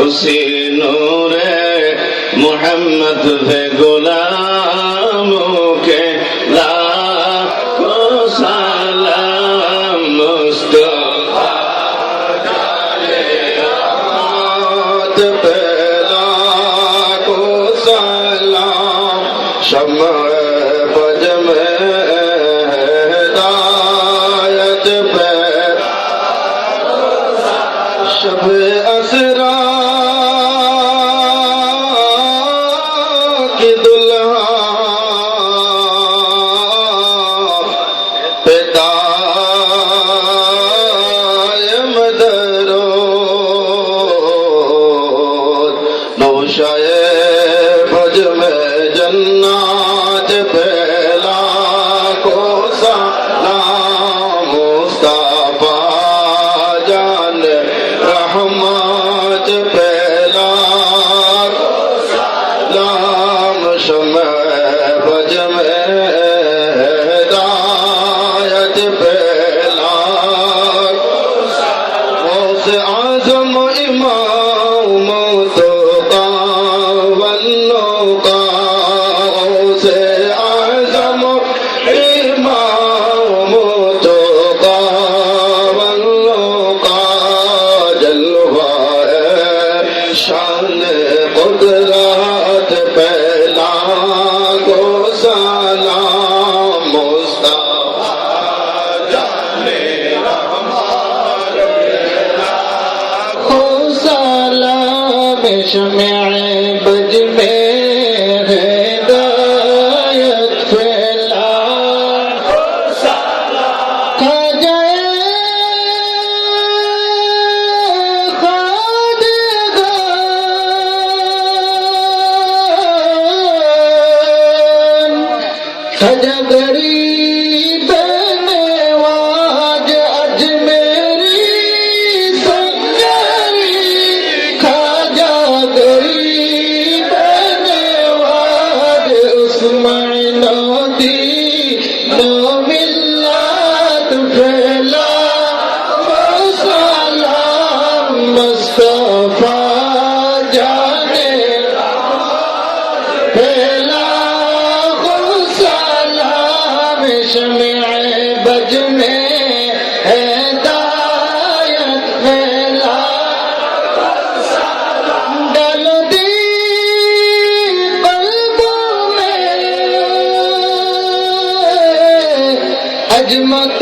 उसी नूरे मोहम्मद पे गुलामों के लाखों सलाम मुस्तफा जाने रहमत पे लाखों सलाम शम्मा बज में हिदायत पे शब असरा की दुल्हा पिताए मदरो नौशाए भज में जन्नत पहला को सलाम मुस्तफा जान रहमत पहला को सलाम शम्मा बज में हिदायत पहला गौसे आज़म इमाम तो वल्लो का गौसे आज़म इमाम तो वल्लो का जलवा है शान कुदरत पहला को सलाम मुस्तफा जाने रहमत को सलाम शम्मे बज में हिदायत फैला खा जाए खजा गरीब नवाज अजमेरी संगरी खाजा गरीब नवाज उस्मान दी नो मिल्लत फैला सलाम मुस्तफा जाने फैला शम्मे बज में हिदायत फैला डल दी कल्बों में अजमत